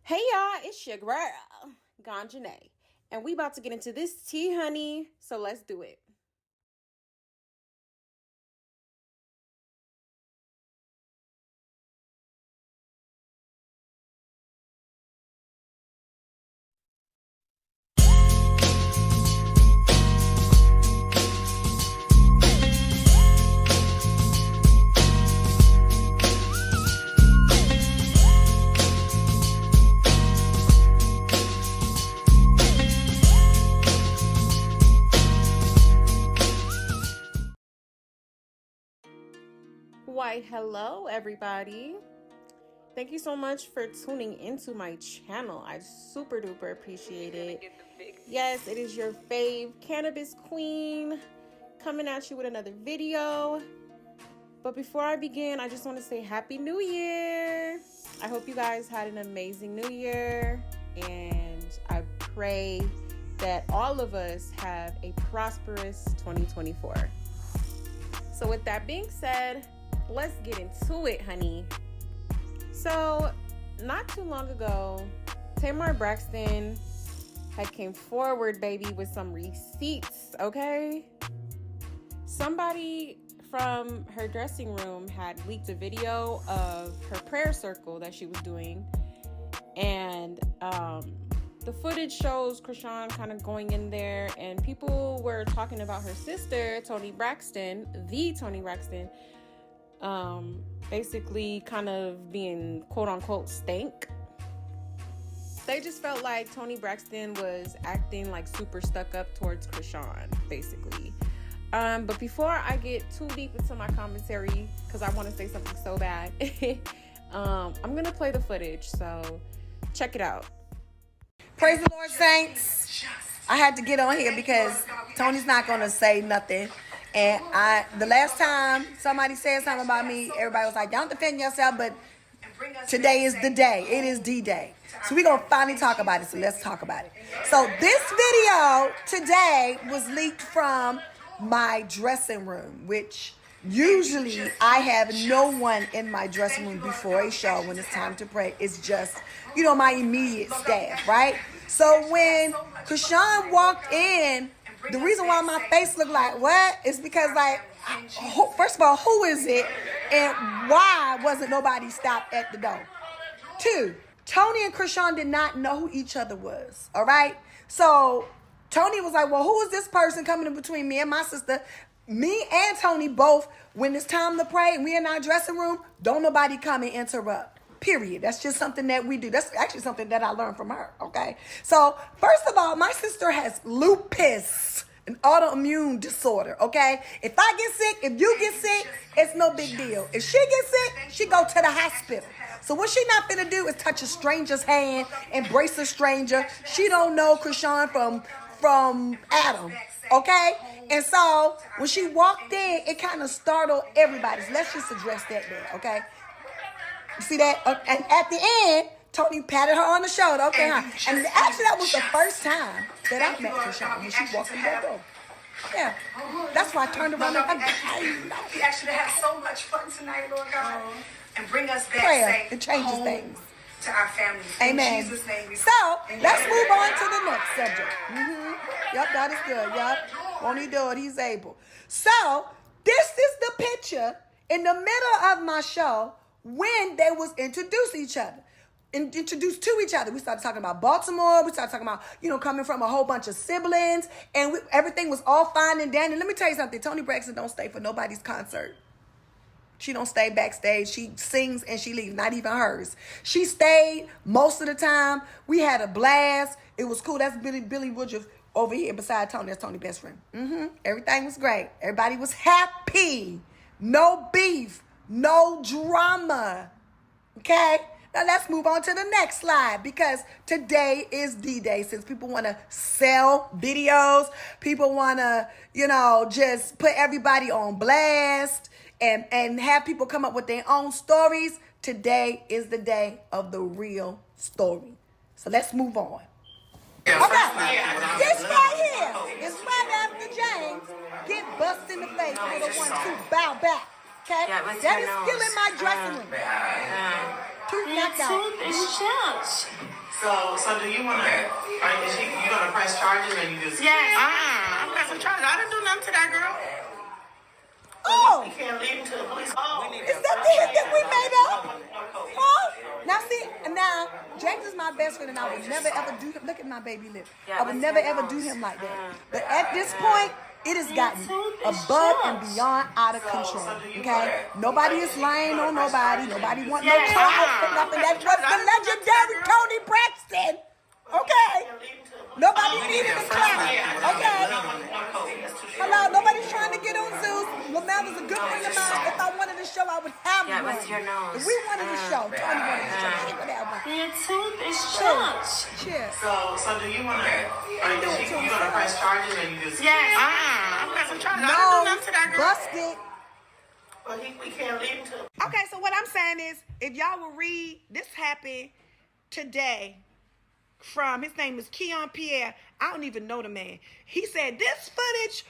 Hey y'all, it's your girl, Ganjanae, and we about to get into this tea, honey, so let's do it. Why, hello everybody. Thank you so much for tuning into my channel. I super duper appreciate it. Yes, it is your fave cannabis queen coming at you with another video. But before I begin, I just want to say Happy New Year. I hope you guys had an amazing New Year, and I pray that all of us have a prosperous 2024. So with that being said, let's get into it, honey. So, not too long ago, Tamar Braxton had came forward, baby, with some receipts, okay? Somebody from her dressing room had leaked a video of her prayer circle that she was doing, and the footage shows Chrisean kind of going in there, and people were talking about her sister, Toni Braxton, basically kind of being quote-unquote stank. They just felt like Toni Braxton was acting like super stuck up towards Chrisean, basically. But before I get too deep into my commentary, because I want to say something so bad, I'm going to play the footage, so check it out. Praise the Lord, saints. I had to get on here because Tony's not going to say nothing. And the last time somebody said something about me, everybody was like, don't defend yourself, but today is the day. It is D-Day. So we're going to finally talk about it. So let's talk about it. So this video today was leaked from my dressing room, which usually I have no one in my dressing room before a show when it's time to pray. It's just, my immediate staff, right? So when Chrisean walked in, the reason why my face looked like what is because, first of all, who is it, and why wasn't nobody stopped at the door? 2, Toni and Chrisean did not know who each other was, all right? So Toni was like, well, who is this person coming in between me and my sister? Me and Toni both, when it's time to pray and we in our dressing room, don't nobody come and interrupt. Period. That's just something that we do. That's actually something that I learned from her, okay? So, first of all, my sister has lupus, an autoimmune disorder, okay? If I get sick, if you get sick, it's no big deal. If she gets sick, she go to the hospital. So what she not finna do is touch a stranger's hand, embrace a stranger. She don't know Chrisean from Adam, okay? And so when she walked in, it kind of startled everybody. So let's just address that there, okay? You see that? And at the end, Toni patted her on the shoulder. Okay, huh? And actually, that was the first time that I met Chrisean when she walked in that door. Yeah. That's why I turned around and We actually have so much fun tonight, Lord God. And bring us back prayer. It changes things. To our families. Amen. In Jesus' name. So, let's move on to the next subject. Yep, God is good. Yep. Won't he do it? He's able. So, this is the picture in the middle of my show when they was introduced to each other. We started talking about Baltimore. We started talking about, coming from a whole bunch of siblings. And everything was all fine and dandy. Let me tell you something. Toni Braxton don't stay for nobody's concert. She don't stay backstage. She sings and she leaves, not even hers. She stayed most of the time. We had a blast. It was cool. That's Billy Woodruff over here beside Toni. That's Toni's best friend. Everything was great. Everybody was happy. No beef. No drama. Okay? Now let's move on to the next slide, because today is D-Day. Since people want to sell videos, people want to, just put everybody on blast and have people come up with their own stories. Today is the day of the real story. So let's move on. Okay, this right here is right after James get busted in the face with a 1-2 bow back. Okay, that is still in my dressing room. Tooth knocked out. So do you want to? You gonna press charges or you just? Yes. I'm pressing charges. I didn't do nothing to that girl. Oh, We can't leave him to the police. Oh, is that the hit that we made up? Oh, now see, now James is my best friend, and I would never ever do him. Look at my baby lip. I would never ever do him like that. But at this point, it has gotten above and beyond out of control. Okay, nobody is lying on nobody. Nobody want no trial for nothing. That was the legendary Tony Braxton. Okay, nobody needed a clown. Okay. Hello, nobody's trying to get on Zeus. Lamel was a good friend of mine. If I wanted a show, I would have one. What's your nose? If we wanted a show, Tony wanted a show. He would have one. Your tooth is shut. Cheers. So do you want to? You gonna press charges or you just? Yes. I'm pressing charges. I didn't No, do nothing to that girl. busted. But we can't leave him to. Okay, so what I'm saying is, if y'all will read, this happened today from, his name is Keon Pierre. I don't even know the man. He said this footage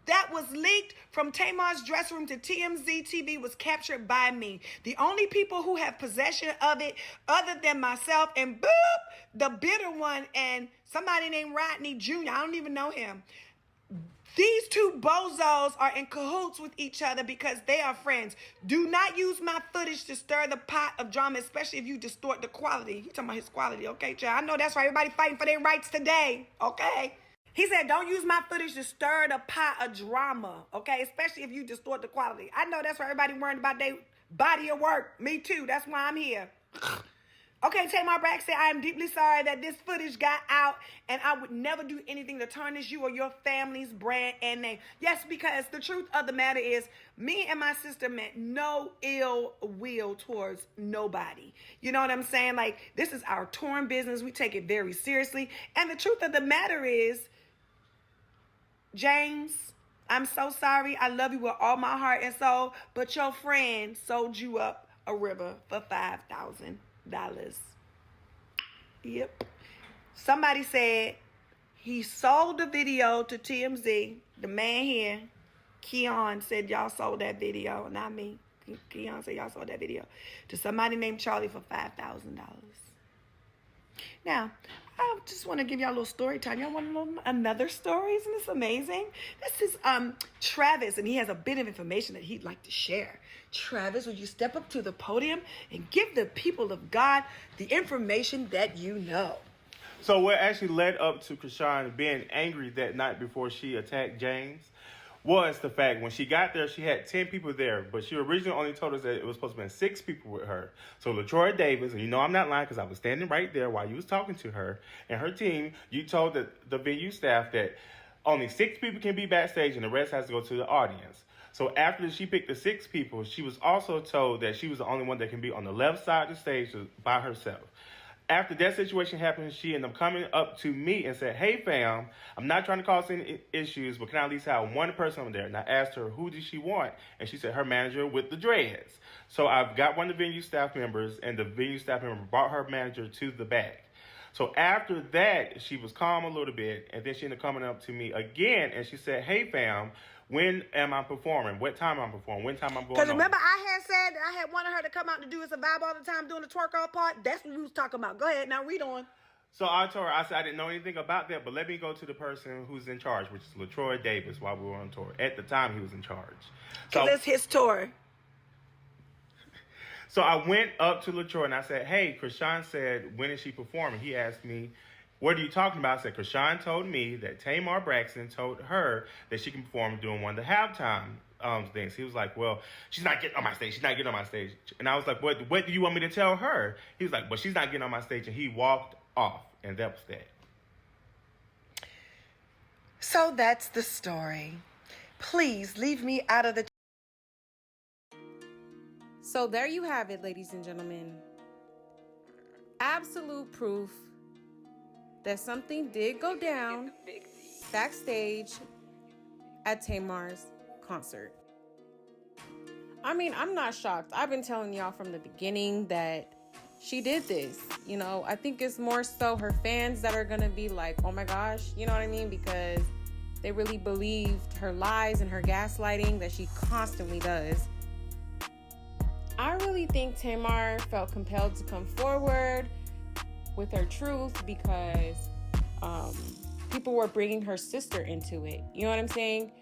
that was leaked from Tamar's dressing room to TMZ TV was captured by me. The only people who have possession of it other than myself and the bitter one and somebody named Rodney Jr. I don't even know him. These two bozos are in cahoots with each other because they are friends. Do not use my footage to stir the pot of drama, especially if you distort the quality. He talking about his quality, okay, child? I know that's right. Everybody fighting for their rights today, okay? He said, don't use my footage to stir the pot of drama, okay? Especially if you distort the quality. I know that's right. Everybody worrying about their body of work. Me too. That's why I'm here. Okay, Tamar Braxton, I am deeply sorry that this footage got out, and I would never do anything to tarnish you or your family's brand and name. Yes, because the truth of the matter is, me and my sister meant no ill will towards nobody. You know what I'm saying? Like, this is our torn business. We take it very seriously. And the truth of the matter is, James, I'm so sorry. I love you with all my heart and soul, but your friend sold you up a river for $5,000. Yep. Somebody said he sold the video to TMZ. The man here, Keon, said y'all sold that video, not me. Keon said y'all sold that video to somebody named Charlie for $5,000. Now, I just want to give y'all a little story time. Y'all want to know another story? Isn't this amazing? This is Travis, and he has a bit of information that he'd like to share. Travis, would you step up to the podium and give the people of God the information that you know? So what actually led up to Chrisean being angry that night before she attacked James was the fact when she got there, she had 10 people there, but she originally only told us that it was supposed to be 6 people with her. So LaTroy Davis, and you know I'm not lying because I was standing right there while you was talking to her and her team, you told the venue staff that only 6 people can be backstage and the rest has to go to the audience. So after she picked the 6 people, she was also told that she was the only one that can be on the left side of the stage by herself. After that situation happened, she ended up coming up to me and said, hey, fam, I'm not trying to cause any issues, but can I at least have one person over there? And I asked her, who did she want? And she said, her manager with the dreads. So I've got one of the venue staff members, and the venue staff member brought her manager to the back. So after that, she was calm a little bit, and then she ended up coming up to me again, and she said, hey, fam, when am I performing? What time I'm performing? When time I'm going on? Because remember I had said I had wanted her to come out to do a vibe all the time doing the twerk all part? That's what we was talking about. Go ahead, now read on. So I told her, I said I didn't know anything about that, but let me go to the person who's in charge, which is LaTroy Davis, while we were on tour. At the time, he was in charge. Because it's his tour. So I went up to LaTroy and I said, hey, Chrisean said, when is she performing? He asked me, what are you talking about? I said, Chrisean told me that Tamar Braxton told her that she can perform doing one of the halftime things. He was like, well, she's not getting on my stage. She's not getting on my stage. And I was like, what do you want me to tell her? He was like, well, she's not getting on my stage. And he walked off. And that was that. So that's the story. Please leave me out of the... So there you have it, ladies and gentlemen. Absolute proof that something did go down backstage at Tamar's concert. I mean, I'm not shocked. I've been telling y'all from the beginning that she did this. You know, I think it's more so her fans that are gonna be like, oh my gosh, you know what I mean? Because they really believed her lies and her gaslighting that she constantly does. I really think Tamar felt compelled to come forward with her truth because people were bringing her sister into it. You know what I'm saying?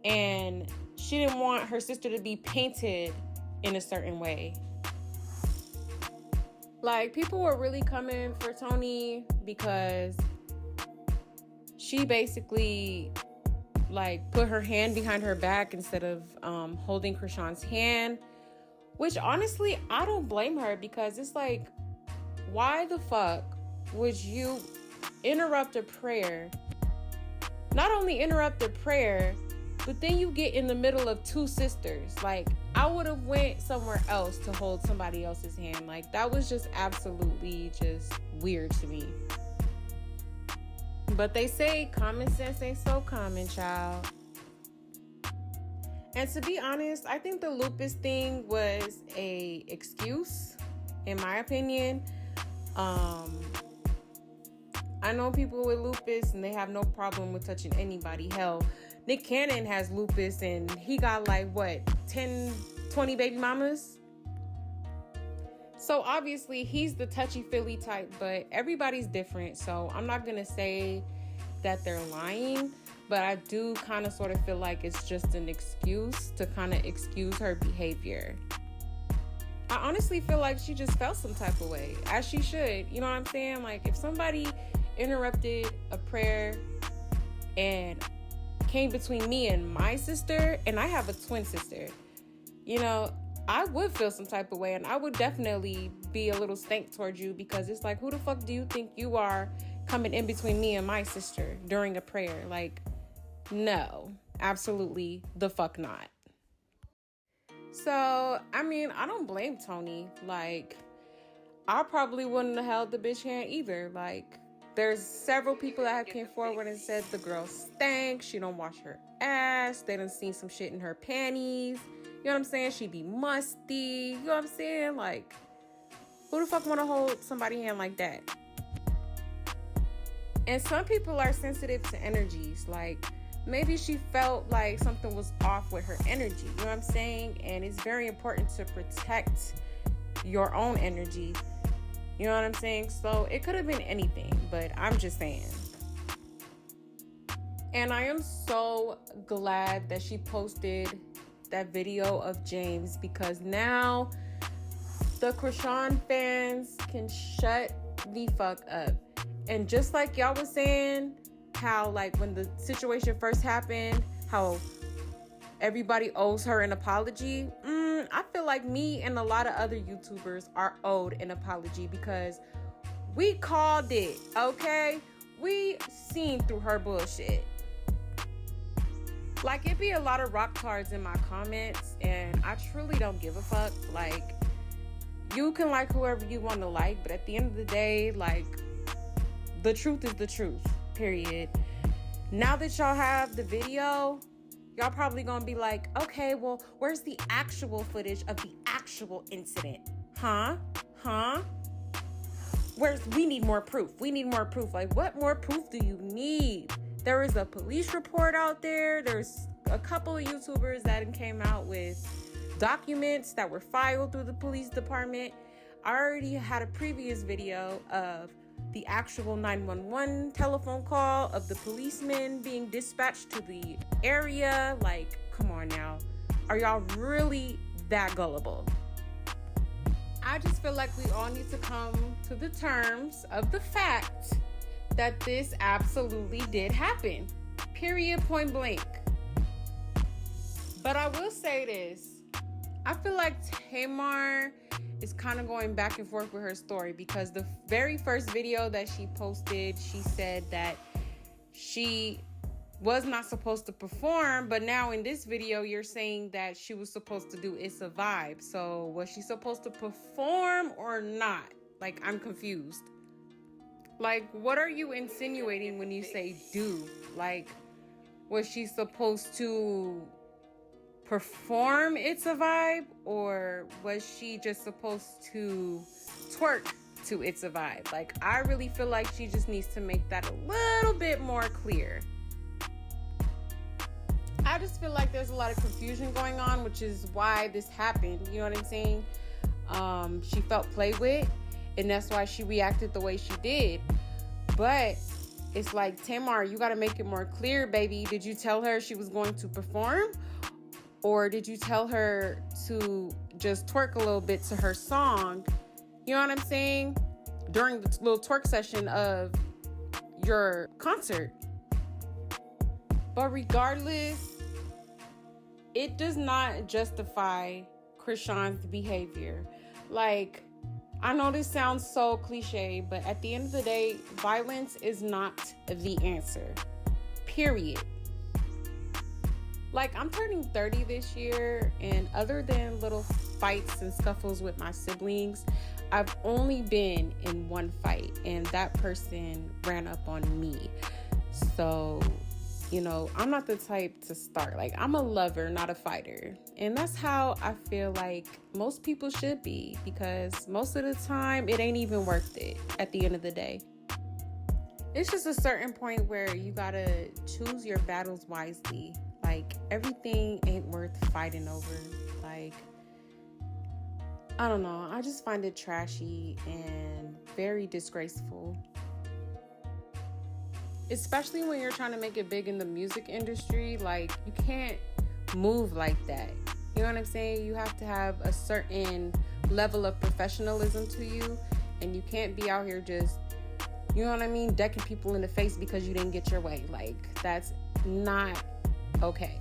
And she didn't want her sister to be painted in a certain way. Like, people were really coming for Toni because she basically, like, put her hand behind her back instead of holding Chrisean's hand. Which, honestly, I don't blame her because it's like, why the fuck would you interrupt a prayer? Not only interrupt a prayer, but then you get in the middle of two sisters. Like, I would have went somewhere else to hold somebody else's hand. Like, that was just absolutely just weird to me. But they say common sense ain't so common, child. And to be honest, I think the lupus thing was a excuse, in my opinion. I know people with lupus and they have no problem with touching anybody. Hell, Nick Cannon has lupus and he got like, what, 10, 20 baby mamas? So obviously he's the touchy-feely type, but everybody's different. So I'm not going to say that they're lying, but I do kind of sort of feel like it's just an excuse to kind of excuse her behavior. I honestly feel like she just felt some type of way, as she should. You know what I'm saying? Like, if somebody interrupted a prayer and came between me and my sister, and I have a twin sister, you know, I would feel some type of way, and I would definitely be a little stank towards you because it's like, who the fuck do you think you are coming in between me and my sister during a prayer? Like, no, absolutely the fuck not. So, I mean, I don't blame Toni. Like, I probably wouldn't have held the bitch hand either. Like, there's several people that have came forward and said the girl stank, she don't wash her ass, they done seen some shit in her panties, you know what I'm saying, she be musty, you know what I'm saying, like, who the fuck want to hold somebody's hand like that? And some people are sensitive to energies, like, maybe she felt like something was off with her energy, you know what I'm saying, and it's very important to protect your own energy. You know what I'm saying? So it could have been anything, but I'm just saying. And I am so glad that she posted that video of James because now the Chrisean fans can shut the fuck up. And just like y'all was saying, how like when the situation first happened, how everybody owes her an apology. I feel like me and a lot of other YouTubers are owed an apology because we called it, okay? We seen through her bullshit. Like, it be a lot of rock cards in my comments, and I truly don't give a fuck. Like, you can like whoever you want to like, but at the end of the day, like, the truth is the truth, period. Now that y'all have the video, y'all probably gonna be like, okay, well, where's the actual footage of the actual incident? Huh? We need more proof. We need more proof. Like, what more proof do you need? There is a police report out there. There's a couple of YouTubers that came out with documents that were filed through the police department. I already had a previous video of the actual 911 telephone call of the policemen being dispatched to the area. Like, come on now. Are y'all really that gullible? I just feel like we all need to come to the terms of the fact that this absolutely did happen. Period, point blank. But I will say this. I feel like Tamar is kind of going back and forth with her story because the very first video that she posted, she said that she was not supposed to perform, but now in this video you're saying that she was supposed to do It's a Vibe. So was she supposed to perform or not? Like, I'm confused. Like, what are you insinuating when you say do? Like, was she supposed to perform It's a Vibe, or was she just supposed to twerk to It's a Vibe? Like, I really feel like she just needs to make that a little bit more clear. I just feel like there's a lot of confusion going on, which is why this happened. You know what I'm saying? She felt played with, and that's why she reacted the way she did. But it's like, Tamar, you got to make it more clear, baby. Did you tell her she was going to perform? Or did you tell her to just twerk a little bit to her song? You know what I'm saying? During the little twerk session of your concert. But regardless, it does not justify Chrisean's behavior. Like, I know this sounds so cliche, but at the end of the day, violence is not the answer. Period. Like, I'm turning 30 this year, and other than little fights and scuffles with my siblings, I've only been in one fight, and that person ran up on me. So, you know, I'm not the type to start. Like, I'm a lover, not a fighter. And that's how I feel like most people should be, because most of the time, it ain't even worth it at the end of the day. It's just a certain point where you gotta choose your battles wisely. Like, everything ain't worth fighting over. Like, I don't know. I just find it trashy and very disgraceful. Especially when you're trying to make it big in the music industry. Like, you can't move like that. You know what I'm saying? You have to have a certain level of professionalism to you. And you can't be out here just, you know what I mean, decking people in the face because you didn't get your way. Like, that's not okay.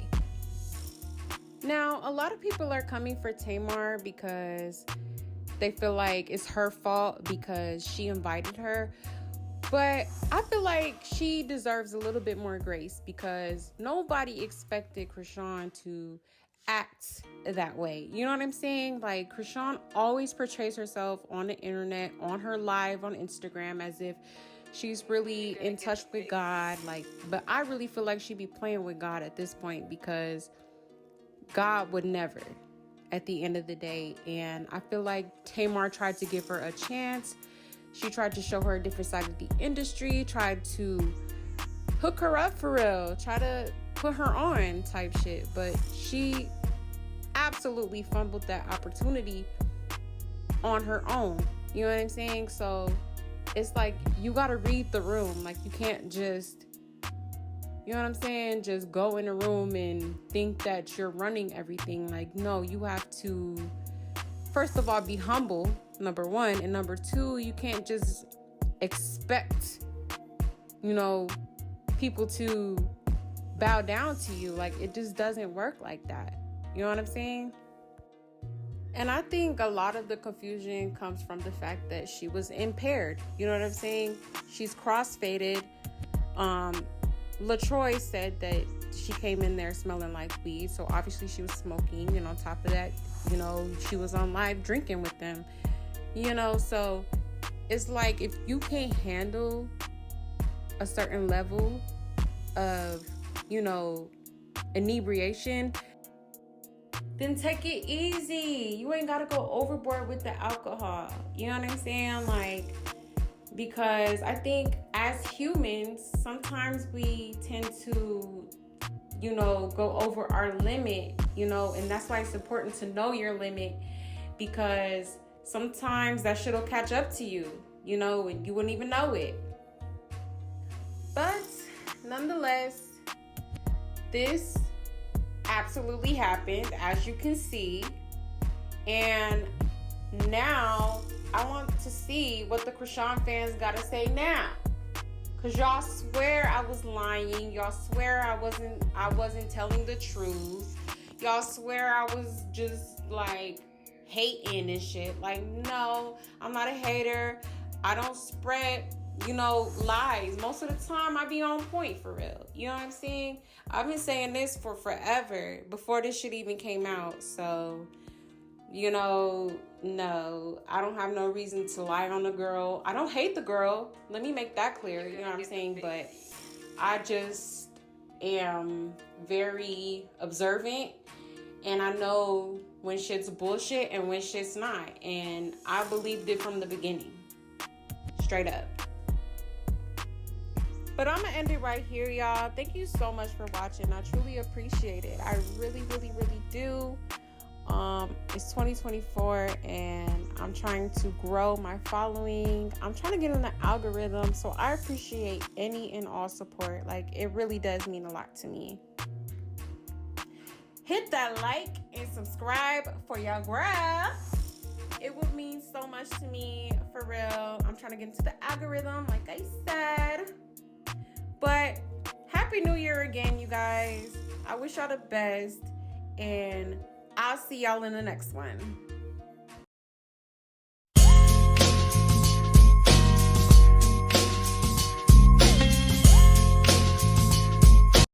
Now, a lot of people are coming for Tamar because they feel like it's her fault because she invited her. But I feel like she deserves a little bit more grace because nobody expected Chrisean to act that way. You know what I'm saying? Like, Chrisean always portrays herself on the internet, on her live on Instagram, as if she's really in touch with God. Like, but I really feel like she'd be playing with God at this point, because God would never, at the end of the day. And I feel like Tamar tried to give her a chance. She tried to show her a different side of the industry, tried to hook her up for real, try to put her on type shit. But she absolutely fumbled that opportunity on her own. You know what I'm saying? So it's like, you got to read the room. Like, you can't just, you know what I'm saying, just go in a room and think that you're running everything. Like, no, you have to, first of all, be humble, number one. And number two, you can't just expect, you know, people to bow down to you. Like, it just doesn't work like that. You know what I'm saying? And I think a lot of the confusion comes from the fact that she was impaired. You know what I'm saying? She's crossfaded. LaTroy said that she came in there smelling like weed. So obviously she was smoking. And on top of that, you know, she was on live drinking with them. You know, so it's like, if you can't handle a certain level of, you know, inebriation, then take it easy. You ain't got to go overboard with the alcohol. You know what I'm saying? Like, because I think as humans, sometimes we tend to, you know, go over our limit, you know, and that's why it's important to know your limit, because sometimes that shit will catch up to you, you know, and you wouldn't even know it. But nonetheless, this absolutely happened, as you can see. And now I want to see what the Chrisean fans gotta say now, cause y'all swear I was lying. Y'all swear I wasn't telling the truth. Y'all swear I was just like hating and shit. Like, no, I'm not a hater. I don't spread, you know, lies. Most of the time I be on point, for real. You know what I'm saying? I've been saying this for forever, before this shit even came out. So, you know, no, I don't have no reason to lie on the girl. I don't hate the girl. Let me make that clear. You know what I'm saying? But I just am very observant, and I know when shit's bullshit and when shit's not. And I believed it from the beginning. Straight up. But I'm going to end it right here, y'all. Thank you so much for watching. I truly appreciate it. I really, really, really do. It's 2024 and I'm trying to grow my following. I'm trying to get in the algorithm, so I appreciate any and all support. Like, it really does mean a lot to me. Hit that like and subscribe for your girl. It would mean so much to me, for real. I'm trying to get into the algorithm, like I said. But Happy New Year again, you guys. I wish y'all the best, and I'll see y'all in the next one.